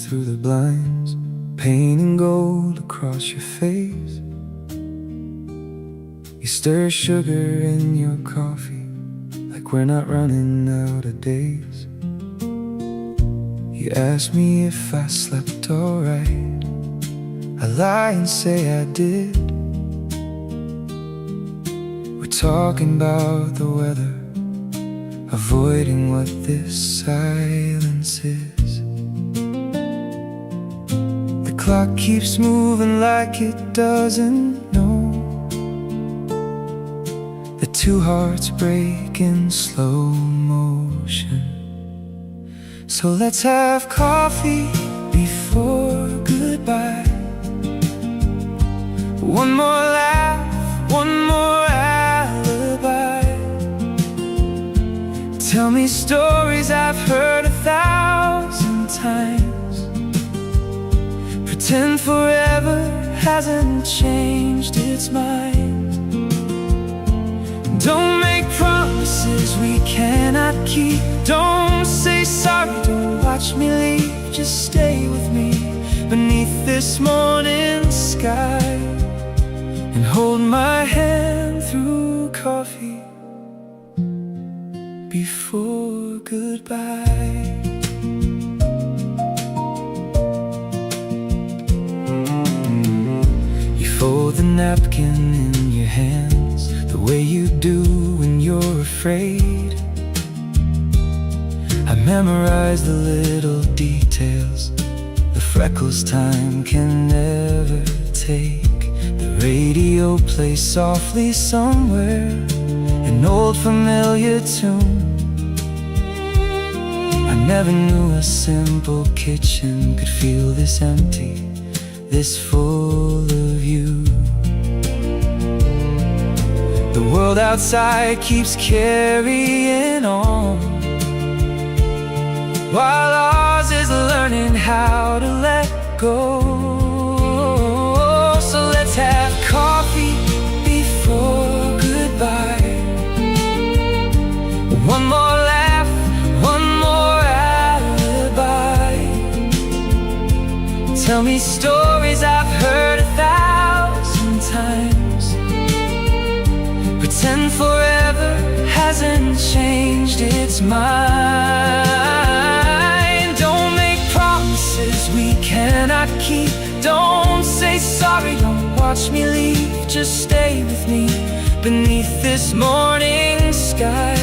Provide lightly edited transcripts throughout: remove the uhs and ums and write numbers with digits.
through the blinds, painting gold across your face. You stir sugar in your coffee like we're not running out of days. You ask me if I slept alright. I lie and say I did. We're talking about the weather, avoiding what this silence is. The clock keeps moving like it doesn't know. The two hearts break in slow motion. So let's have coffee before goodbye. One more laugh, one more alibi. Tell me stories I've heard 1,000 times. Pretend forever hasn't changed its mind. Don't make promises we cannot keep. Don't say sorry, don't watch me leave. Just stay with me beneath this morning sky, and hold my hand through coffee before goodbye. You fold the napkin in your hands the way you do when you're afraid. I memorize the little details, the freckles time can never take. The radio plays softly somewhere, an old familiar tune. I never knew a simple kitchen could feel this empty, this full of you. The world outside keeps carrying on, while ours is learning how to let go. So let's have coffee before goodbye. One more laugh, one more alibi. Tell me stories I've heard 1,000 times. Pretend forever hasn't changed its mind. Don't make promises we cannot keep. Don't say sorry, don't watch me leave. Just stay with me beneath this morning sky,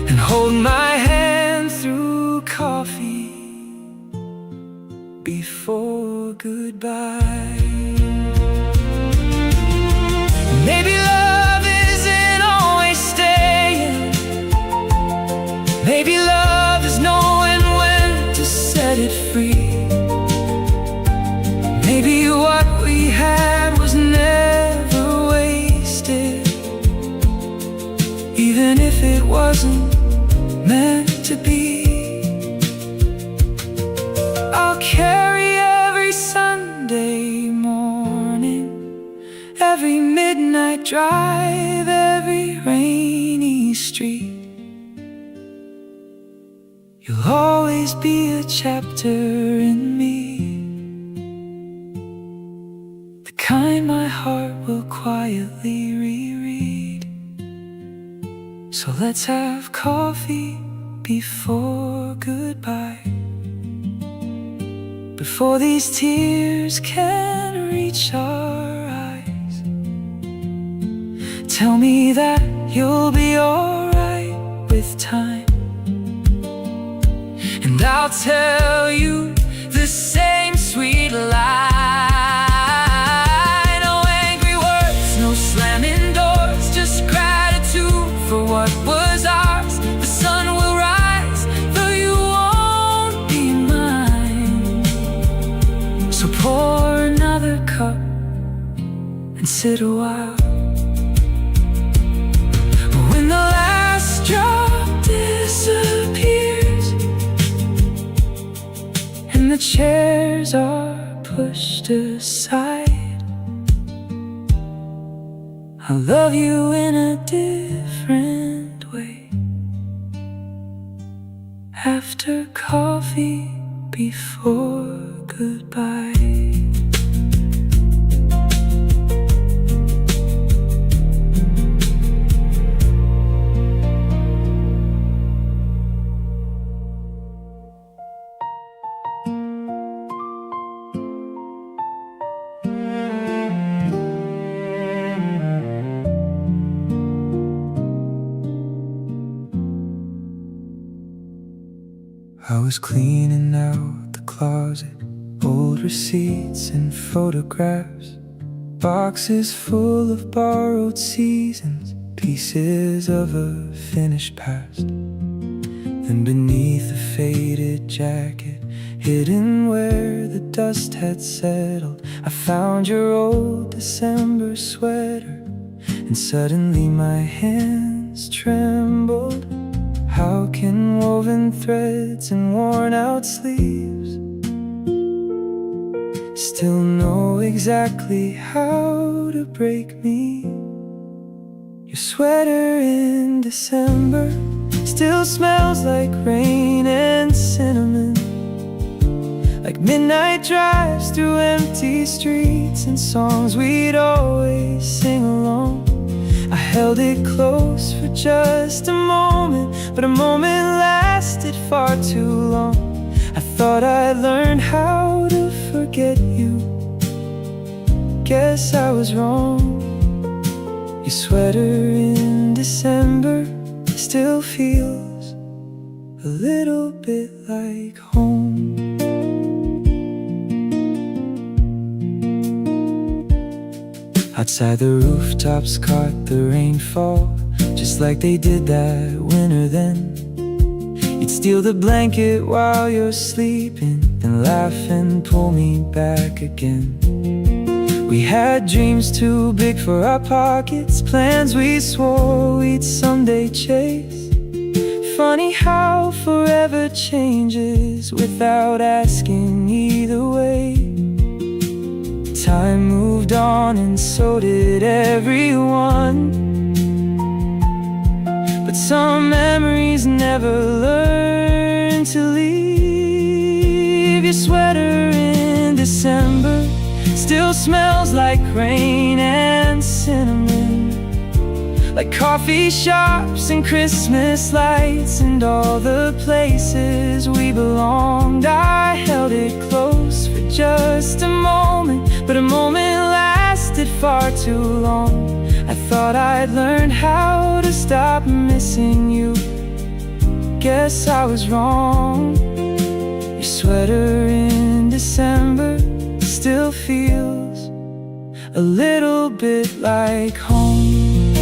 and hold my hand through coffee before goodbye. Maybe love isn't always staying. Maybe love is knowing when to set it free. Maybe what we had was never wasted, even if it wasn't meant to be. I'll carry every Sunday morning, every midnight drive, every rainy street. You'll always be a chapter in me, the kind my heart will quietly reread. So let's have coffee before goodbye, before these tears can reach our eyes. Tell me that you'll be alright with time, and I'll tell you the same sweet lie. No angry words, no slamming doors, just gratitude for what was ours. The sun will rise, though you won't be mine. So pour another cup and sit a while. When the last drop disappears and the chairs are pushed aside, I'll love you in a different way. After coffee before goodbye. I was cleaning out the closet, old receipts and photographs, boxes full of borrowed seasons, pieces of a finished past. Then beneath a faded jacket, hidden where the dust had settled, I found your old December sweater, and suddenly my hands trembled. How can woven threads and worn out sleeves still know exactly how to break me? Your sweater in December still smells like rain and cinnamon, like midnight drives through empty streets and songs we'd always sing along. I held it close for just a moment, but a moment lasted far too long. I thought I'd learned how to forget you. Guess I was wrong. Your sweater in December still feels a little bit like home. Outside the rooftops caught the rainfall, just like they did that winter then. You'd steal the blanket while you're sleeping, then laugh and pull me back again. We had dreams too big for our pockets, plans we swore we'd someday chase. Funny how forever changes without asking either way. Time moved on and so did everyone, but some memories never learn to leave. Your sweater in December still smells like rain and cinnamon, like coffee shops and Christmas lights and all the places we belonged. I held it close for just a moment, but a moment lasted far too long. I thought I'd learned how to stop missing you. Guess I was wrong. Your sweater in December still feels a little bit like home.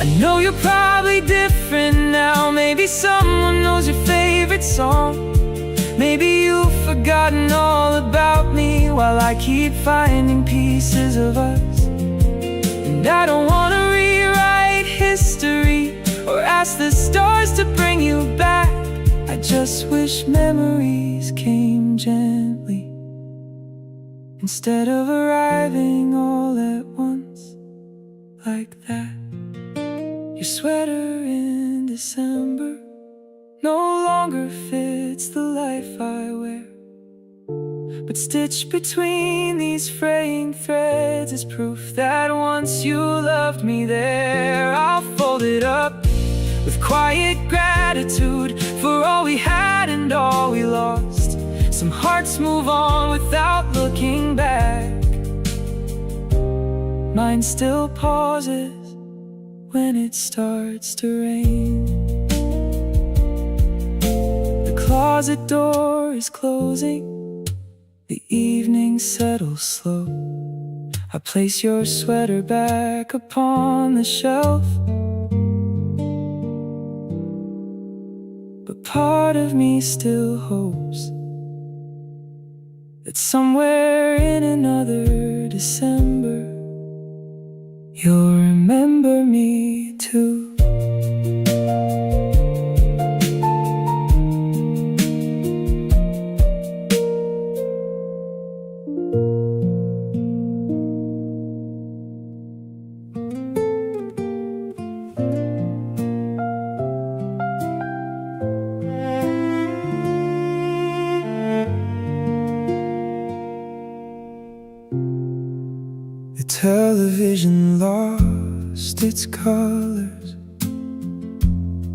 I know you're probably different now. Maybe someone knows your favorite song. Maybe you've forgotten all about me while I keep finding pieces of us. And I don't want to rewrite history or ask the stars to bring you back. I just wish memories came gently instead of arriving all at once like that. Your sweater in December no longer fits the life I wear, but stitched between these fraying threads is proof that once you loved me there. I'll fold it up with quiet gratitude for all we had and all we lost. Some hearts move on without looking back. Mine still pauses when it starts to rain. The closet door is closing, the evening settles slow. I place your sweater back upon the shelf, but part of me still hopes that somewhere in another December you'll remember me too. television lost its colors.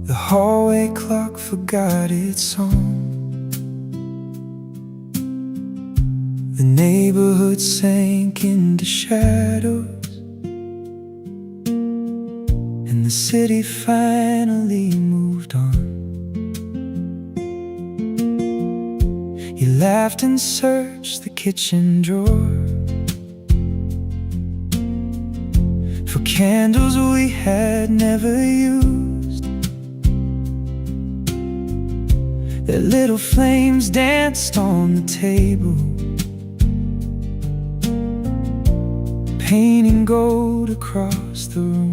The hallway clock forgot its song. The neighborhood sank into shadows, and the city finally moved on. You laughed and searched the kitchen drawer for candles we had never used. Their little flames danced on the table, painting gold across the room.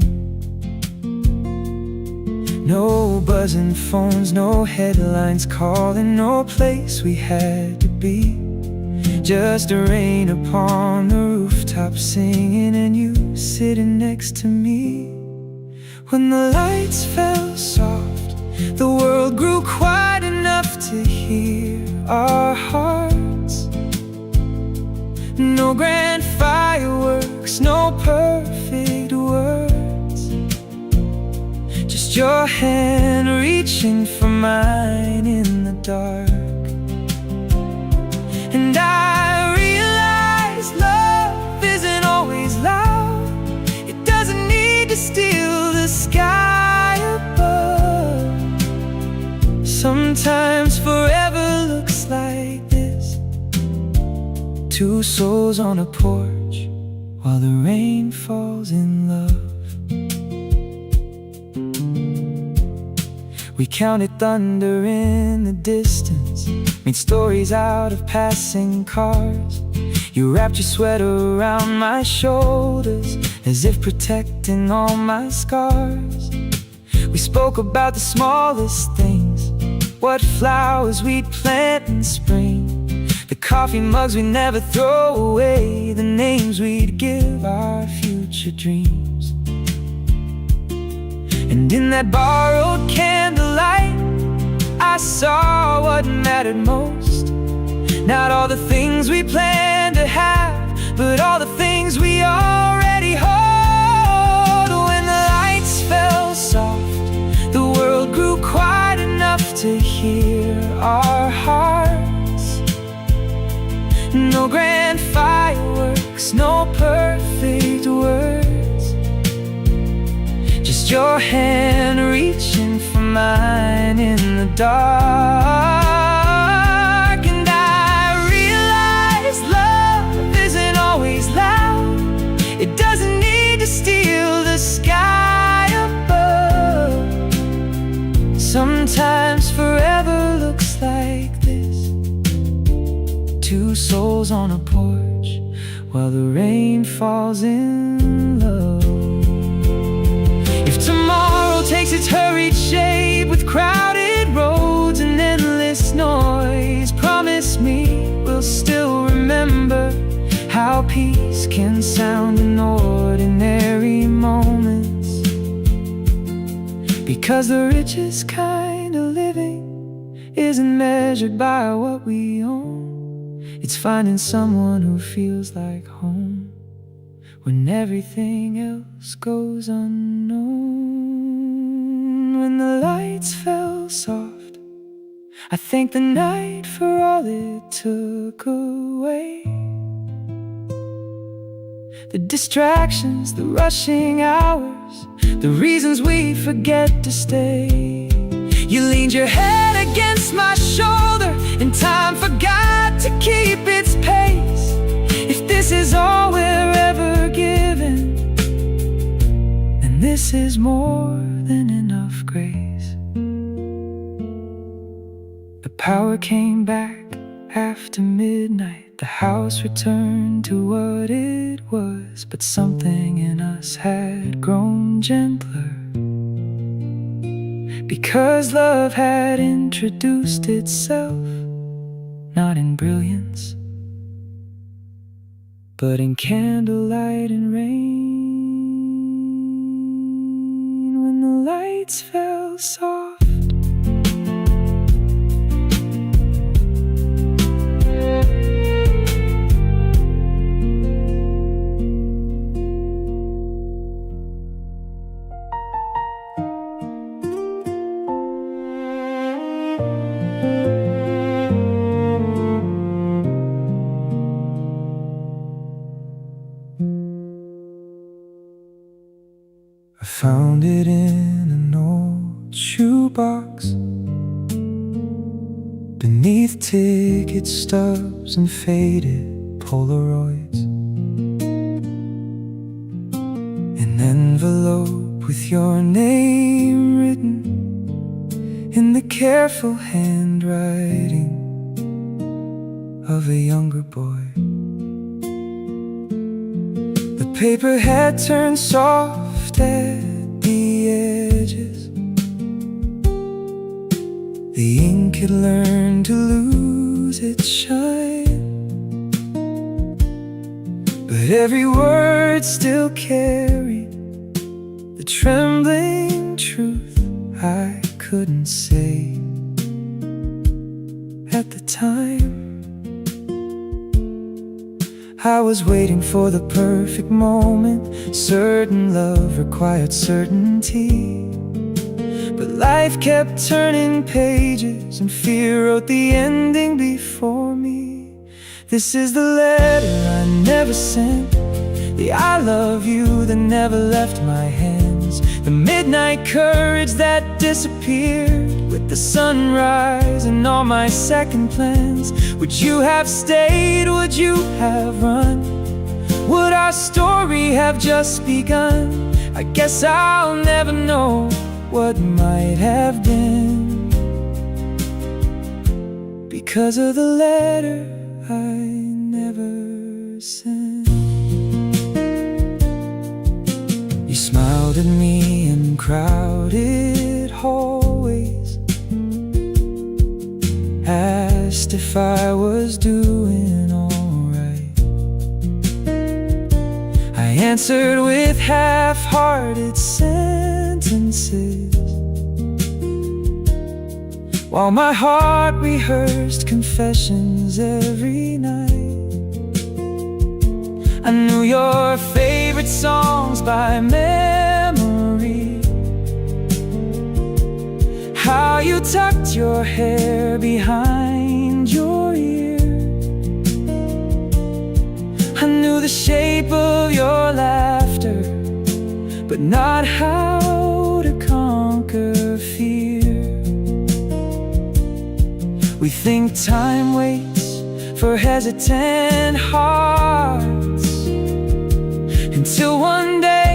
No buzzing phones, no headlines calling, no place we had to be. Just a rain upon the rooftop singing, and you sitting next to me. When the lights fell soft, the world grew quiet enough to hear our hearts. No grand fireworks, no perfect words, just your hand reaching for mine in the dark. And I realized love isn't always loud. It doesn't need to steal the sky above. Sometimes forever looks like this: two souls on a porch while the rain falls in love. We counted thunder in the distance, made stories out of passing cars. You wrapped your sweater around my shoulders, as if protecting all my scars. We spoke about the smallest things, what flowers we'd plant in spring, the coffee mugs we'd never throw away, the names we'd give our future dreams. And in that borrowed candlelight, I saw what mattered most. Not all the things we planned to have, but all the things we already hold. When the lights fell soft, the world grew quiet enough to hear our hearts. No grand fireworks, no perfect words, just your hand reaching for mine in the dark. And I realized love isn't always loud. It doesn't need to steal the sky above. Sometimes forever looks like this: two souls on a porch while the rain falls in love. If tomorrow takes its hurried shape with crowded roads and endless noise, promise me we'll still remember how peace can sound in ordinary moments. Because the richest kind of living isn't measured by what we own. It's finding someone who feels like home when everything else goes unknown. When the lights fell soft, I thank the night for all it took away. The distractions, the rushing hours, the reasons we forget to stay. You leaned your head against my shoulder, and time forgot to keep its pace. If this is all we're ever given, then this is more than enough grace. The power came back after midnight. The house returned to what it was, but something in us had grown gentler. Because love had introduced itself, not in brilliance, but in candlelight and rain. When the lights fell soft, it in an old shoebox beneath ticket stubs and faded Polaroids. An envelope with your name written in the careful handwriting of a younger boy. The paper had turned soft at the edges. The ink had learned to lose its shine, but every word still carried the trembling truth I couldn't say at the time. I was waiting for the perfect moment. Certain love required certainty, but life kept turning pages and fear wrote the ending before me. This is the letter I never sent, the I love you that never left my hands, the midnight courage that disappeared with the sunrise and all my second plans. Would you have stayed? Would you have run? Would our story have just begun? I guess I'll never know what might have been, because of the letter I never sent. You smiled at me in crowded hallways, asked if I was doing alright. I answered with half-hearted sentences, while my heart rehearsed confessions every night. I knew your favorite songs by memory, how you tucked your hair behind your ear. I knew the shape of your laughter, but not how to conquer fear. We think time waits for hesitant hearts, until one day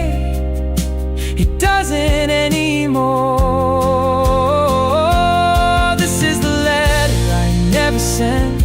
it doesn't anymore. This is the letter I never sent,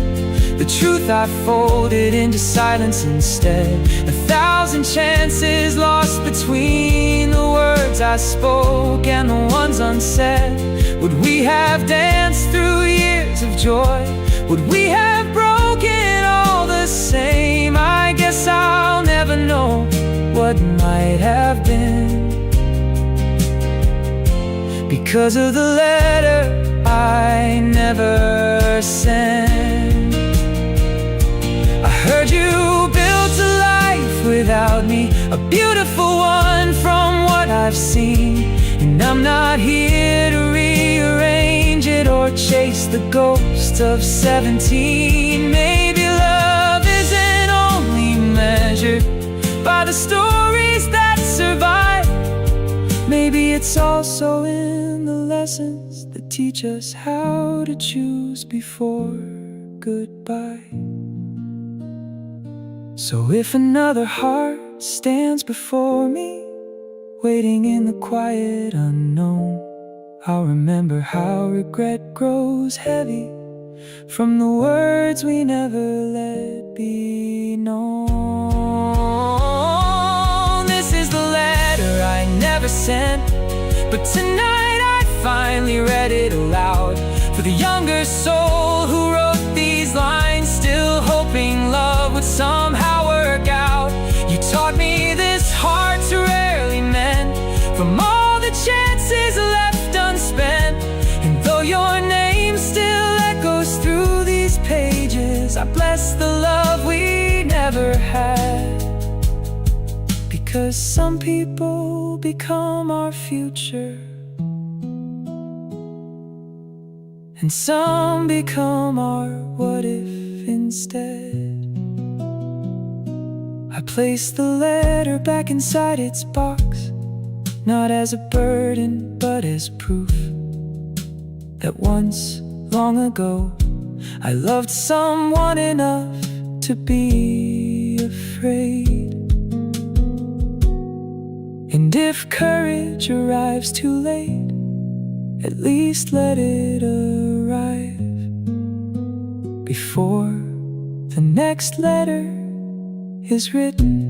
the truth I folded into silence instead. 1,000 chances lost between the words I spoke and the ones unsaid. Would we have danced through years of joy? Would we have broken all the same? I guess I'll never know what might have been, because of the letter I never sent. I heard you built a life without me, a beautiful one from what I've seen, and I'm not here to rearrange it or chase the ghost of 17. Maybe love isn't only measured by the stories that survive. Maybe it's also in the lessons that teach us how to choose before goodbye. So if another heart stands before me, waiting in the quiet unknown, I'll remember how regret grows heavy from the words we never let be known. This is the letter I never sent, but tonight I finally read it aloud, for the younger soul who wrote these lines, still hoping love would somehow work out. You taught me this heart's rarely meant, from all the chances left unspent. And though your name still echoes through these pages, I bless the love we never had, because some people become our future, and some become our what if instead. I placed the letter back inside its box, not as a burden, but as proof that once, long ago, I loved someone enough to be afraid. And if courage arrives too late, at least let it arrive before the next letter is written.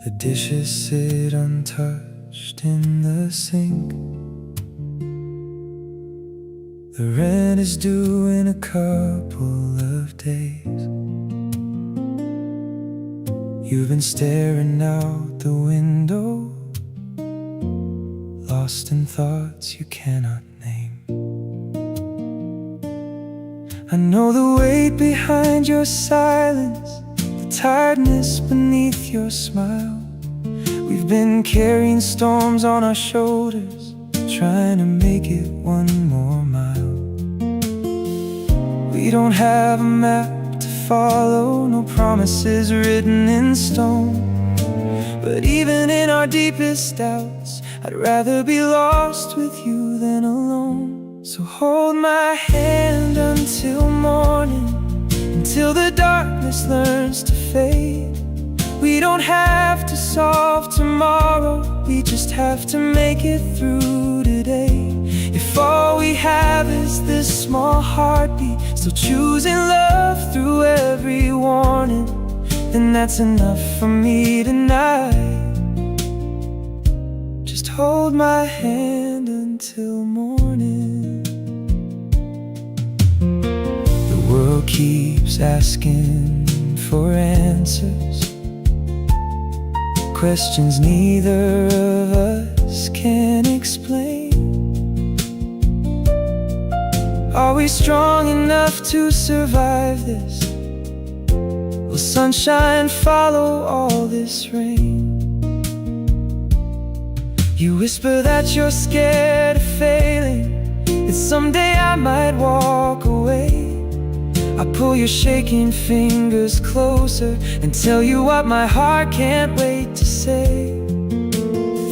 The dishes sit untouched in the sink. The rent is due in a couple of days. You've been staring out the window, lost in thoughts you cannot name. I know the weight behind your silence, the tiredness beneath your smile. We've been carrying storms on our shoulders, trying to make it one more mile. We don't have a map to follow, no promises written in stone. But even in our deepest doubts, I'd rather be lost with you than alone. So hold my hand until morning, until the darkness learns to fade. We don't have to solve tomorrow, we just have to make it through today. If all we have is this small heartbeat, still choosing love through every warning, then that's enough for me tonight. Just hold my hand until morning. The world keeps asking for answers, questions neither of us can explain. Are we strong enough to survive this? Will sunshine follow all this rain? You whisper that you're scared of failing, that someday I might walk away. I pull your shaking fingers closer and tell you what my heart can't wait to say.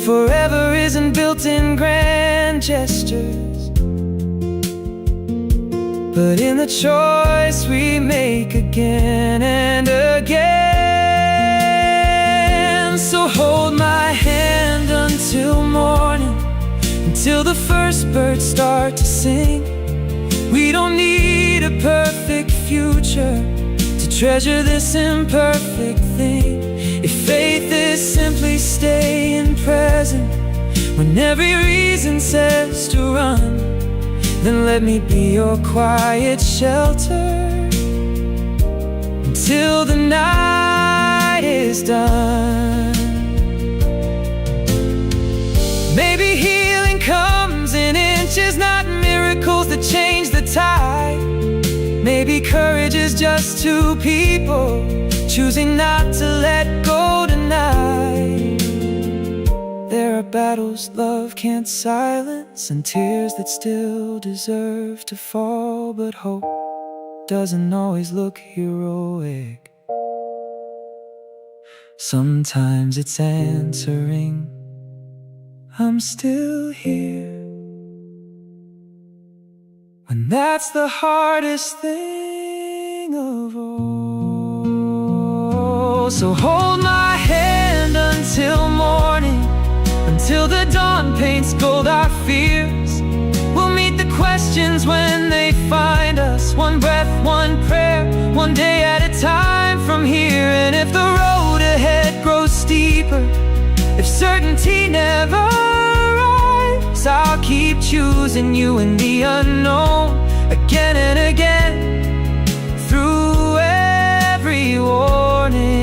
Forever isn't built in grand gestures, but in the choice we make again and again. So hold my hand until morning, until the first birds start to sing. We don't need a perfect future to treasure this imperfect thing. If faith is simply staying present when every reason says to run, then let me be your quiet shelter until the night is done. Maybe healing comes in inches, not miracles that change the tide. Maybe courage is just two people choosing not to let go tonight. There are battles love can't silence, and tears that still deserve to fall. But hope doesn't always look heroic. Sometimes it's answering, I'm still here, when that's the hardest thing of all. So hold my hand until morning, until the dawn paints gold our fears. We'll meet the questions when they find us, one breath, one prayer, one day at a time from here. And if the road ahead grows steeper, if certainty never arrives, I'll keep choosing you in the unknown, again and again, through every warning.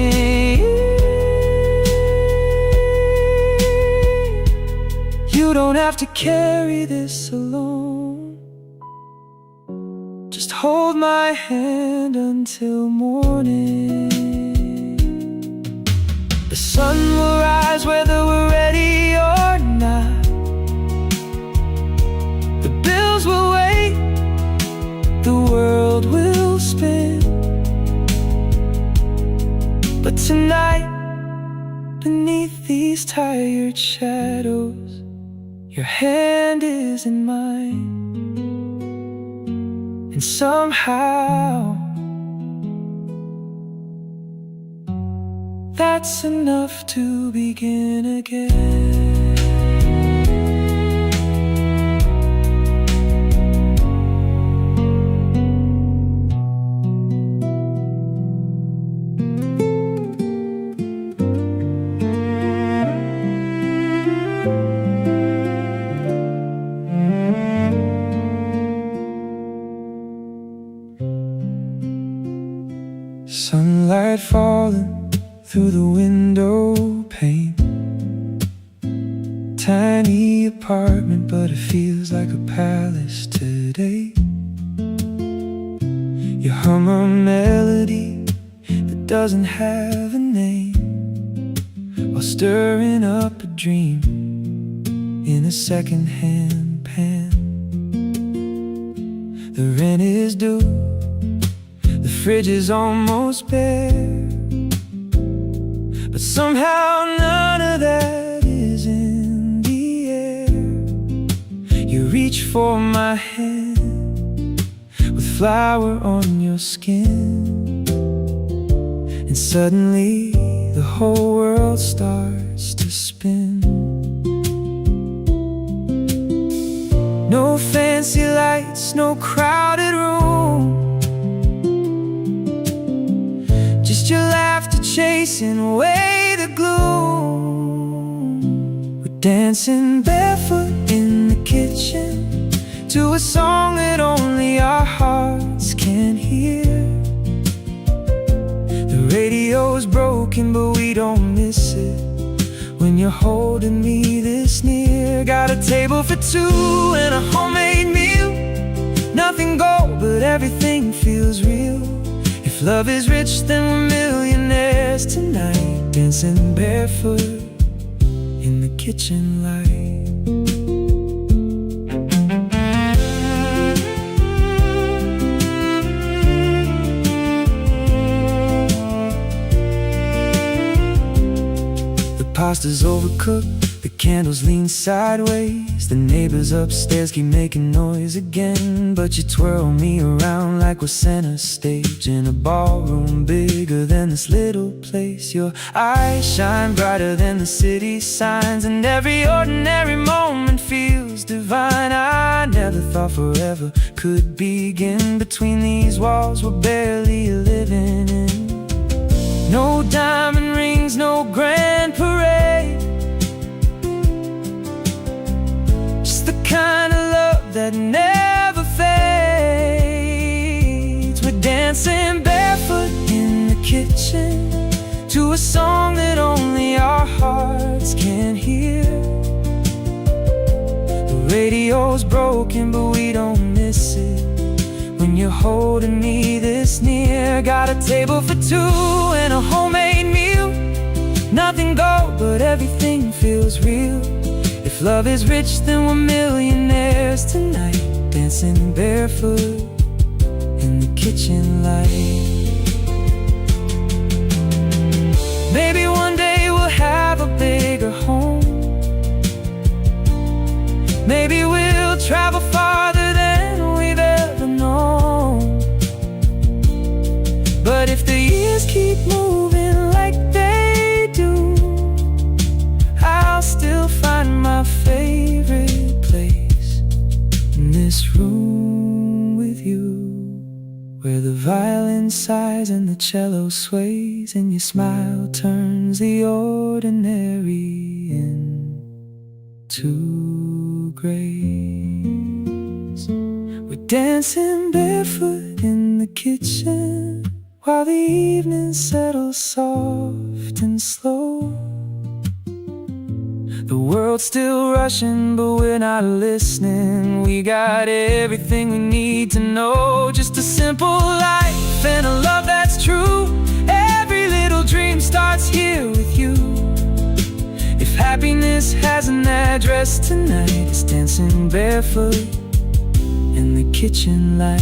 You don't have to carry this alone. hold my hand until morning. The sun will rise whether we're ready or not. The bills will wait, the world will spin. But tonight, beneath these tired shadows, your hand is in mine. And somehow, that's enough to begin again. Sunlight falling through the window pane. Tiny apartment, but it feels like a palace today. You hum a melody that doesn't have a name, while stirring up a dream in a second-hand pan. The rent is due, the fridge is almost bare, but somehow none of that is in the air. You reach for my hand with flour on your skin, and suddenly the whole world starts to spin. No fancy lights, no crowded room, just your laughter chasing away the gloom. We're dancing barefoot in the kitchen to a song that only our hearts can hear. The radio's broken, but we don't miss it when you're holding me this near. Got a table for two and a homemade meal. Nothing gold, but everything feels real. If love is rich, then we're millionaires tonight, dancing barefoot in the kitchen light. The pasta's overcooked, the candles lean sideways. The neighbors upstairs keep making noise again, but you twirl me around like we're center stage in a ballroom bigger than this little place. Your eyes shine brighter than the city signs, and every ordinary moment feels divine. I never thought forever could begin between these walls we're barely living in. No diamond rings, no grand parade, just the kind of love that never fades. We're dancing barefoot in the kitchen to a song that only our hearts can hear. The radio's broken, but we don't miss it when you're holding me this near. Got a table for two and a homemade meal. Nothing gold, but everything feels real. If love is rich, then we're millionaires tonight, dancing barefoot in the kitchen light. Maybe one day we'll have a bigger home. Maybe we'll travel farther than we've ever known. But if the years keep moving like they do, I'll still find my favorite place in this room with you, where the violin sighs and the cello sways, and your smile turns the ordinary into grace. We're dancing barefoot in the kitchen while the evening settles soft and slow. The world's still rushing, but we're not listening. We got everything we need to know. Just a simple life and a love that's true. Every little dream starts here with you. If happiness has an address tonight, it's dancing barefoot in the kitchen light.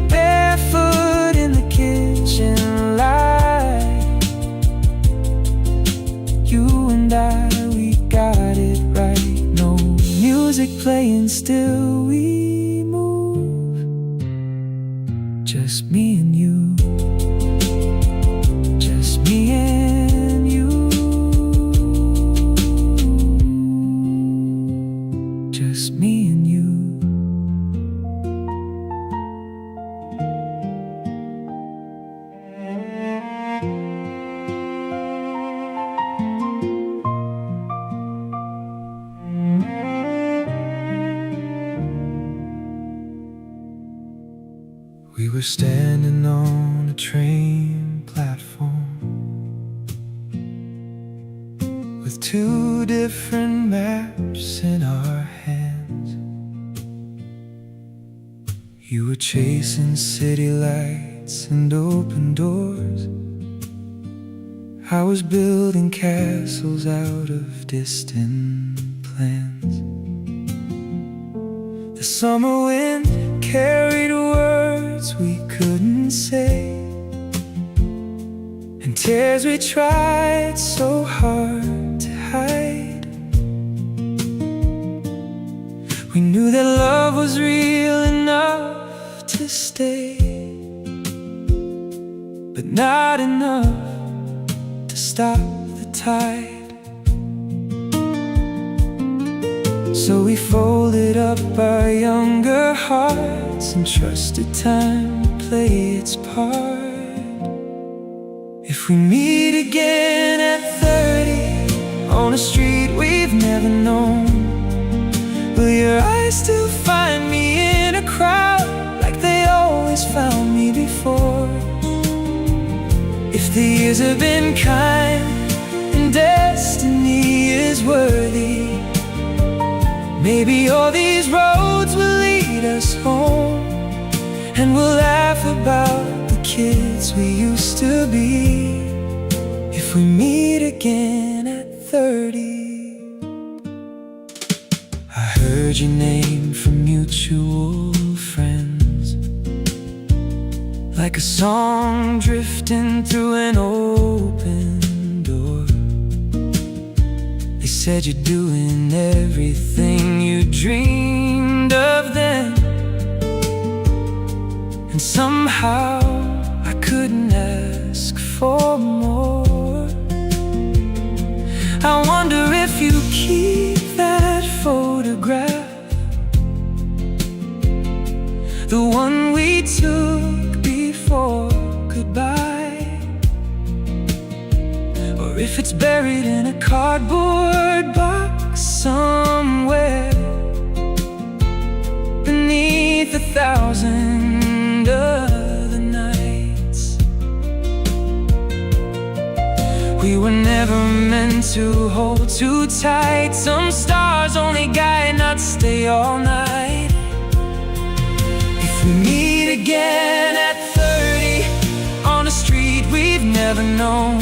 Barefoot in the kitchen light. You and I, we got it right. No music playing, still we move. Just me and you. Just me and you. Just me and you. We were standing on a train platform with two different maps in our hands. You were chasing city lights and open doors. I was building castles out of distant plans. The summer wind carried words we couldn't say, and tears we tried so hard to hide. We knew that love was real enough to stay, but not enough to stop the tide. So we folded up our younger hearts and trusted time to play its part. If we meet again at 30 on a street we've never known, will your eyes still find me in a crowd like they always found me before? If the years have been kind and destiny is worthy, maybe all these roads will lead us home, and we'll laugh about the kids we used to be. If we meet again at 30. I heard your name from mutual friends, like a song drifting through an open door. They said you're doing everything you dreamed of then, and somehow I couldn't ask for more. I wonder if you keep that photograph, the one we took before goodbye, or if it's buried in a cardboard box somewhere beneath 1,000 other nights. We were never meant to hold too tight. Some stars only guide, not stay all night. If we meet again at 30 on a street we've never known,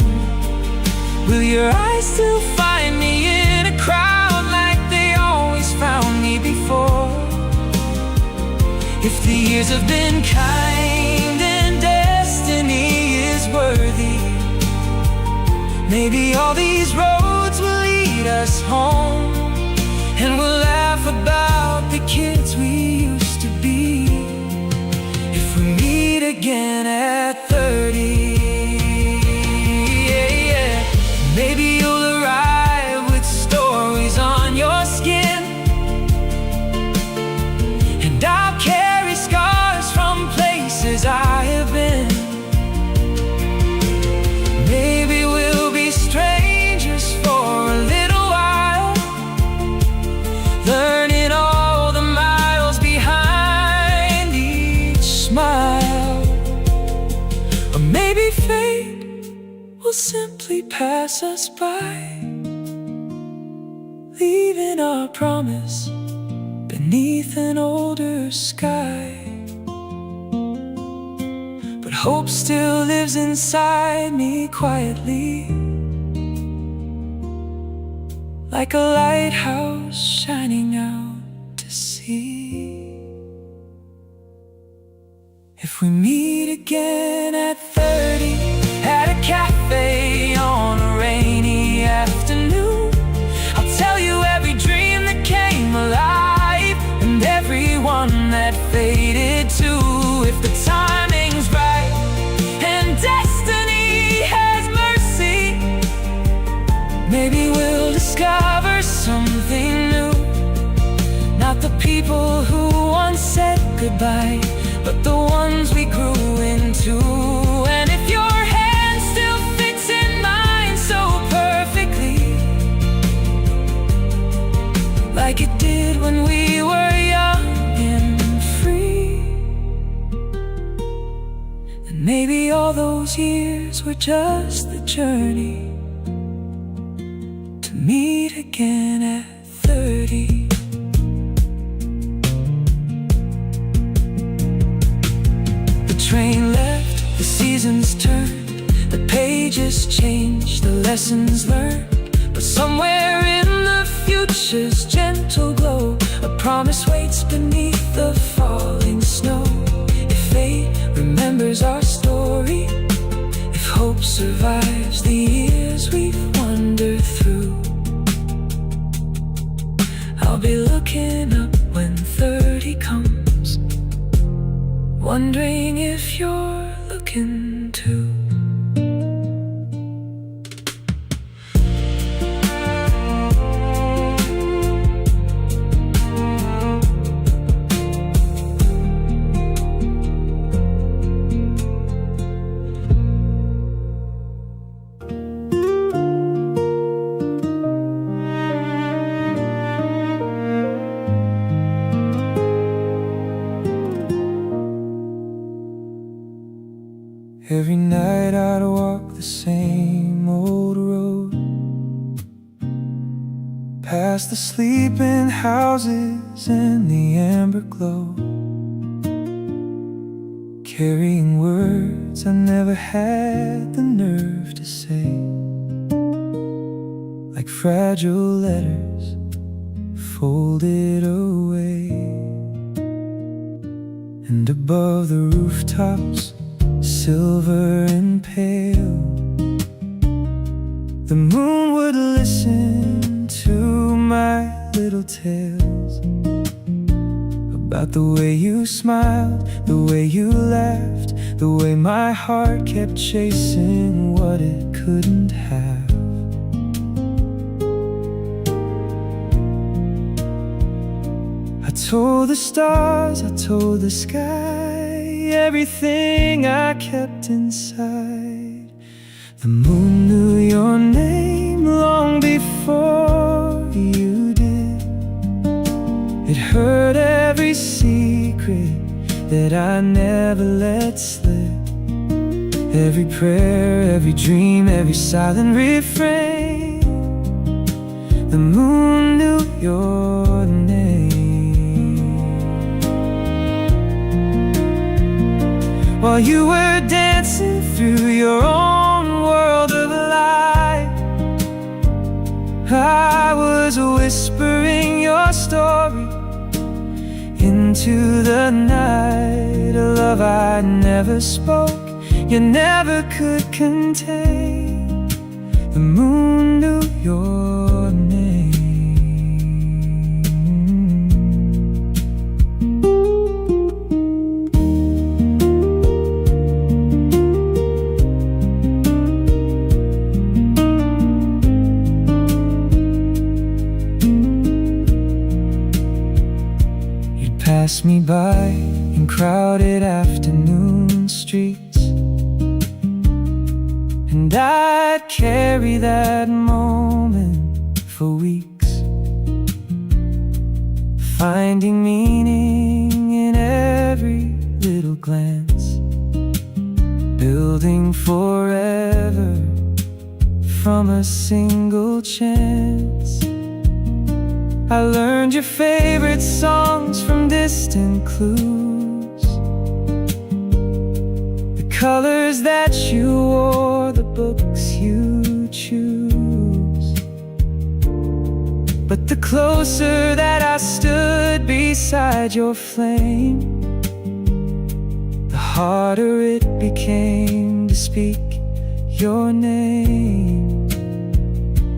will your eyes still find me in a crowd like they always found me before? If the years have been kind and destiny is worthy, maybe all these roads will lead us home, and we'll laugh about the kids we used to be. If we meet again at 30. Maybe you'll arrive with stories on your skin, and I'll carry scars from places I have been. Maybe we'll be strangers for a little while, learning all the miles behind each smile. will simply pass us by, leaving our promise beneath an older sky. But hope still lives inside me quietly, like a lighthouse shining out to sea. If we meet again at 30, at a cafe on a rainy afternoon, I'll tell you every dream that came alive and every one that faded too. If the timing's right and destiny has mercy, maybe we'll discover something new. Not the people who once said goodbye, but the ones we grew into. And if your hand still fits in mine so perfectly, like it did when we were young and free, then maybe all those years were just the journey to meet again at 30. Train left, the seasons turned, the pages changed, the lessons learned. But somewhere in the future's gentle glow, a promise waits beneath the falling snow. If fate remembers our story, if hope survives the years we've wandered through, I'll be looking up when 30 comes, wondering if you're looking too. Every night I'd walk the same old road, past the sleeping houses and the amber glow, carrying words I never had the nerve to say, like fragile letters folded away. And above the rooftops, silver and pale, the moon would listen to my little tales about the way you smiled, the way you laughed, the way my heart kept chasing what it couldn't have. I told the stars, I told the sky, everything I kept inside. The moon knew your name long before you did. It heard every secret that I never let slip, every prayer, every dream, every silent refrain. The moon knew your name. While you were dancing through your own world of light, I was whispering your story into the night. A love I never spoke, you never could contain. The moon knew your name. Pass me by in crowded afternoon streets, and I'd carry that moment for weeks, finding meaning in every little glance, building forever from a single chance. I learned your favorite songs from distant clues, the colors that you wore, the books you choose. But the closer that I stood beside your flame, the harder it became to speak your name.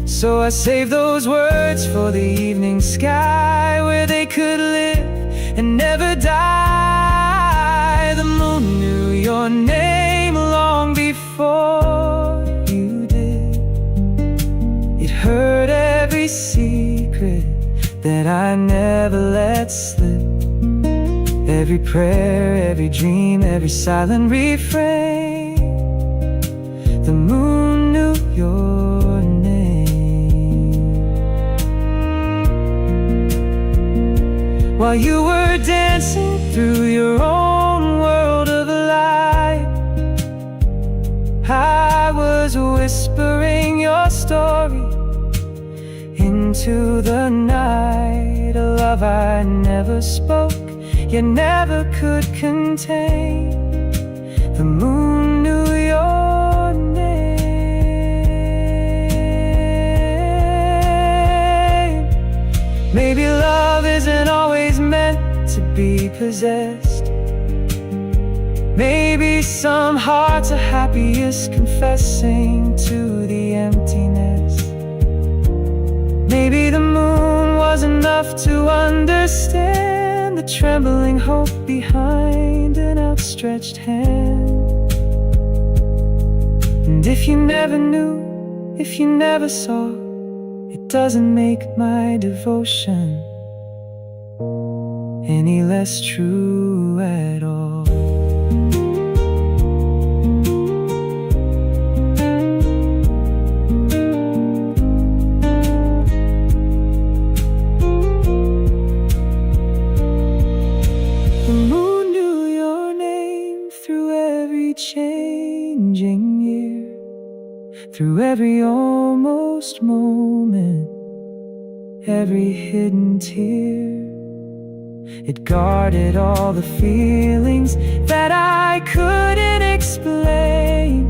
So I saved those words for the evening sky, where they could live and never die. The moon knew your name long before you did. It heard every secret that I never let slip, every prayer, every dream, every silent refrain. The moon knew your name. While you were dancing through your own world of light, I was whispering your story into the night. A love I never spoke, yet never could contain. The moon knew your name. Maybe love isn't always meant to be possessed. Maybe some hearts are happiest confessing to the emptiness. Maybe the moon was enough to understand the trembling hope behind an outstretched hand. And if you never knew, if you never saw, it doesn't make my devotion any less true at all. Changing year, through every almost moment, every hidden tear, it guarded all the feelings that I couldn't explain.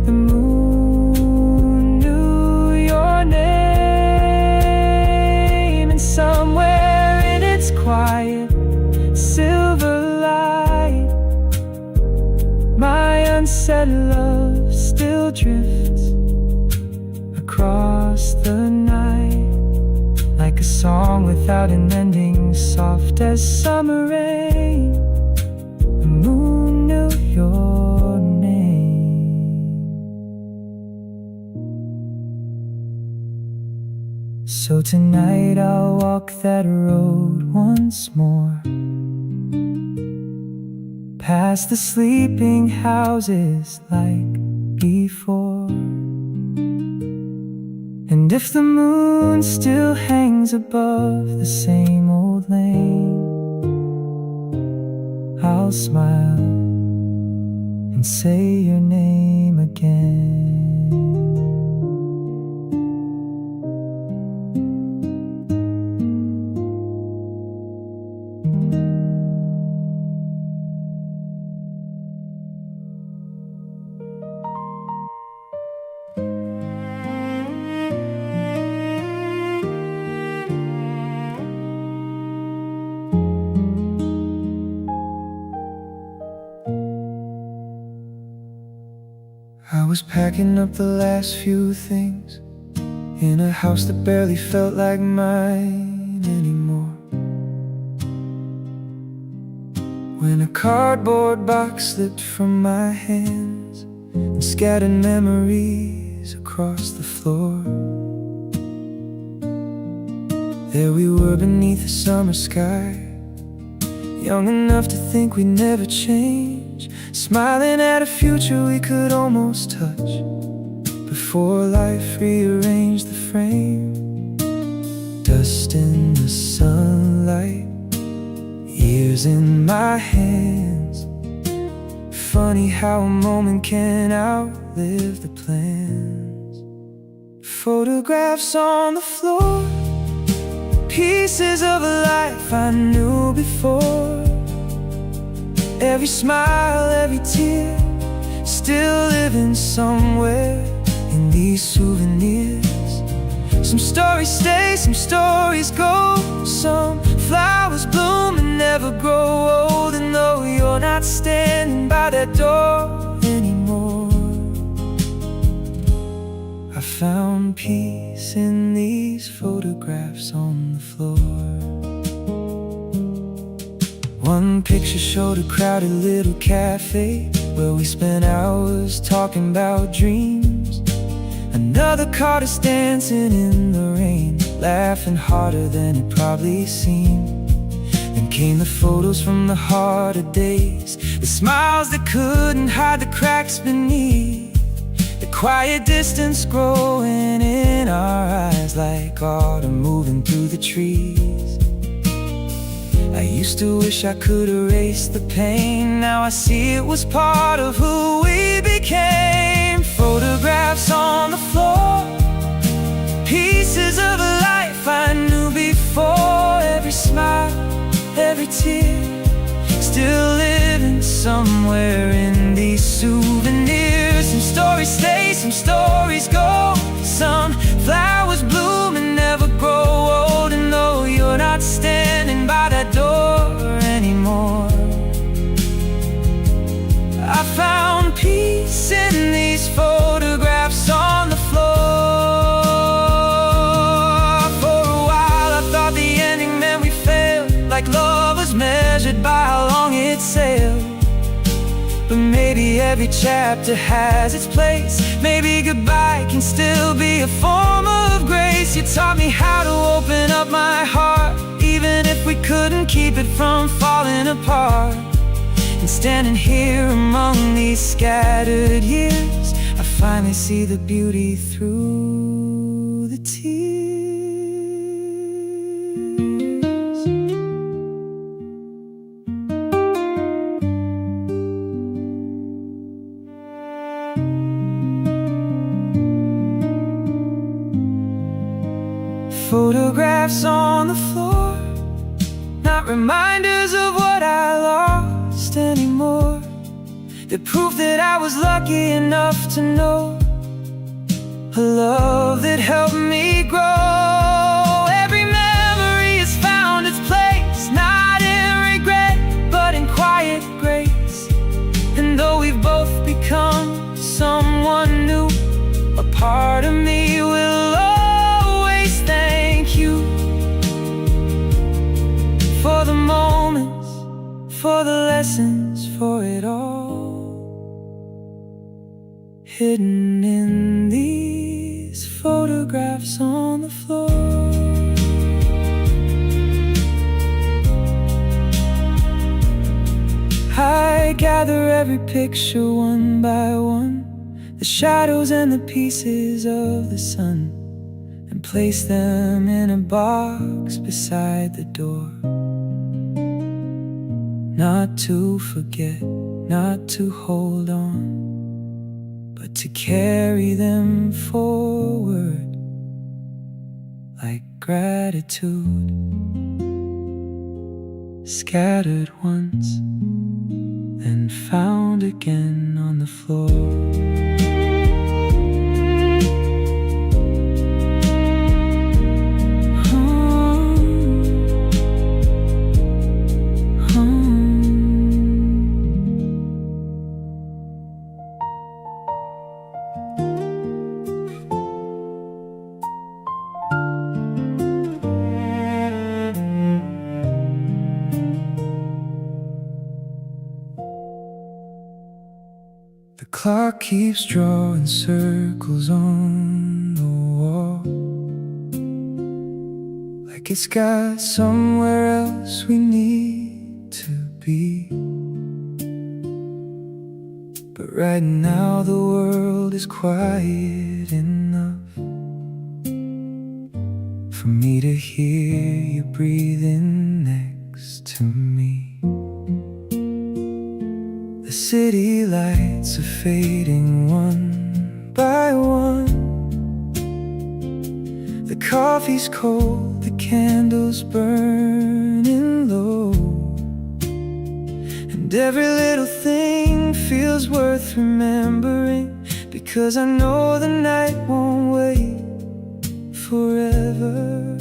The moon knew your name, and somewhere in its quiet silver light, my unsaid love still drifts across the night, like a song without an ending, soft as summer rain. The moon knew your name. So tonight I'll walk that road once more, past the sleeping houses like before. And if the moon still hangs above the same old lane, I'll smile and say your name again. I was packing up the last few things in a house that barely felt like mine anymore, when a cardboard box slipped from my hands and scattered memories across the floor. There we were beneath the summer sky, young enough to think we'd never change, smiling at a future we could almost touch before life rearranged the frame. Dust in the sunlight, years in my hands. Funny how a moment can outlive the plans. photographs on the floor, pieces of a life I knew before. Every smile, every tear, still living somewhere in these souvenirs. Some stories stay, some stories go. Some flowers bloom and never grow old. And though you're not standing by that door anymore, I found peace in these photographs on the floor. One picture showed a crowded little cafe where we spent hours talking about dreams. Another caught us dancing in the rain, laughing harder than it probably seemed. Then came the photos from the harder days, the smiles that couldn't hide the cracks beneath, the quiet distance growing in our eyes like autumn moving through the trees. I used to wish I could erase the pain. Now I see it was part of who we became. Photographs on the floor, pieces of a life I knew before. Every smile, every tear, still living somewhere in these souvenirs. Some stories stay, some stories go. Some flowers bloom and never grow old. And though you're not standing by that door anymore, I found peace in these photographs on the floor. For a while I thought the ending meant we failed, like love was measured by how long it sailed. But maybe every chapter has its place. Maybe goodbye can still be a form of grace. You taught me how to open up my heart, even if we couldn't keep it from falling apart. And standing here among these scattered years, I finally see the beauty through the tears. Photographs on the floor, not reminders of what I lost anymore. The proof that I was lucky enough to know a love that helped me grow. Every memory has found its place, not in regret, but in quiet grace. And though we've both become someone new, a part of me will always thank you for the moments, for the lessons, for it all, hidden in these photographs on the floor. I gather every picture one by one, the shadows and the pieces of the sun, and place them in a box beside the door. Not to forget, not to hold on, but to carry them forward like gratitude, scattered once and found again on the floor. The clock keeps drawing circles on the wall, like it's got somewhere else we need to be. But right now the world is quiet enough for me to hear you breathing next to me. The city lights are fading one by one, coffee's cold, the candles burning low, and every little thing feels worth remembering, because I know the night won't wait forever.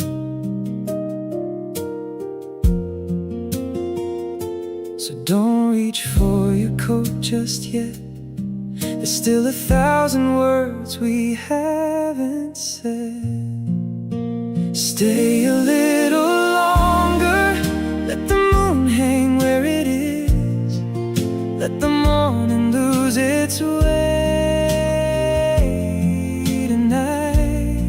So don't reach for your coat just yet. There's still 1,000 words we haven't said. Stay a little longer, let the moon hang where it is, let the morning lose its way tonight.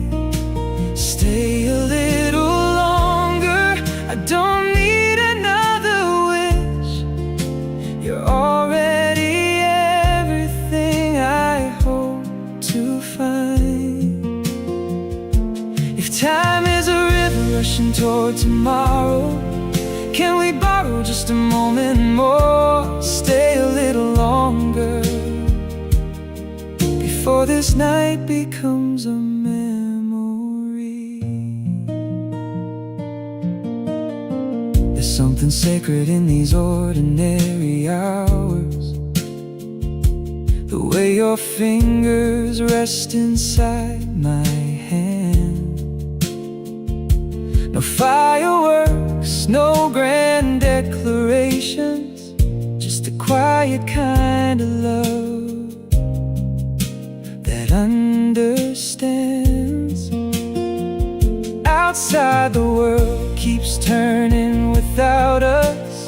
Stay a little longer, I don't need another wish. You're already everything I hope to find. If time is a river rushing toward tomorrow, can we borrow just a moment more? Stay a little longer before this night becomes a memory. There's something sacred in these ordinary hours, the way your fingers rest inside my hand. No fireworks, no grand declarations, just a quiet kind of love that understands. Outside the world keeps turning without us,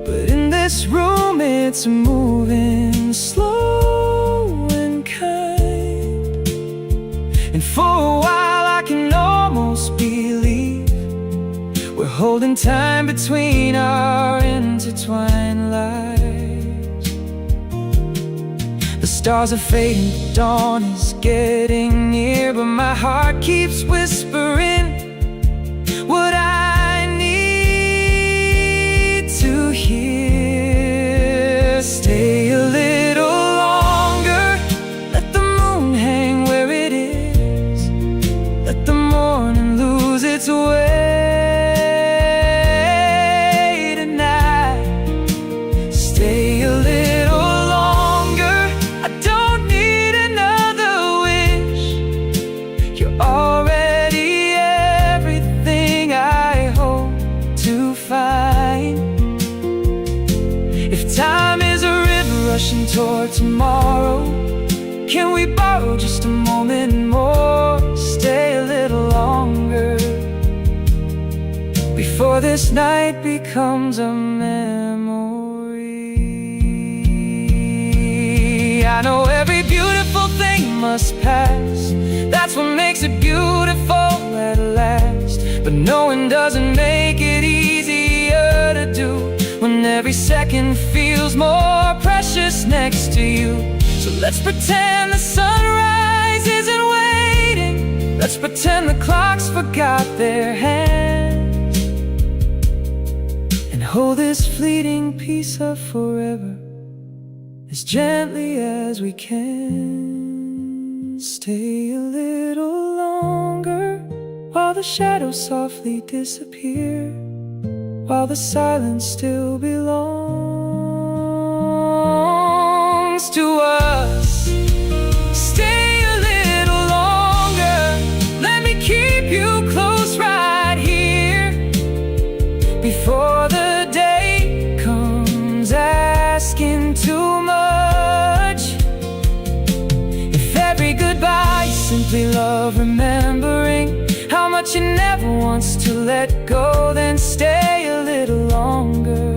but in this room it's moving slow and kind. And for a while I can almost believe we're holding time between our intertwined lives. The stars are fading, the dawn is getting near, but my heart keeps whispering what I need to hear. Stay a little longer, let the moon hang where it is, let the morning lose its way tonight. Stay a little longer, I don't need another wish. You're already everything I hope to find. If time is a river rushing toward tomorrow, can we borrow just a moment more? Stay a little longer before this night becomes a memory. I know every beautiful thing must pass, that's what makes it beautiful at last. But knowing doesn't make it easier to do when every second feels more precious next to you. So let's pretend the sunrise isn't waiting, let's pretend the clocks forgot their hands, and hold this fleeting piece of forever as gently as we can. Stay a little longer while the shadows softly disappear, while the silence still belongs to us. Stay a little longer, let me keep you close right here, before the day comes asking too much. If every goodbye is simply love remembering how much it never wants to let go, then stay a little longer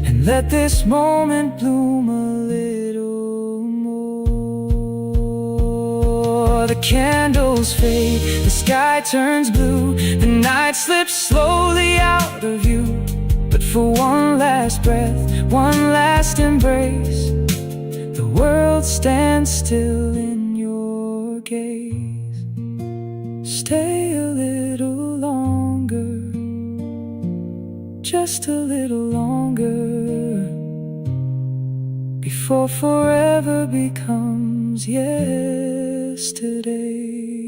and let this moment bloom a little more. The candles fade, the sky turns blue, the night slips slowly out of view. But for one last breath, one last embrace, the world stands still in your gaze. Stay a little longer, just a little longer, before forever becomes yesterday. yesterday.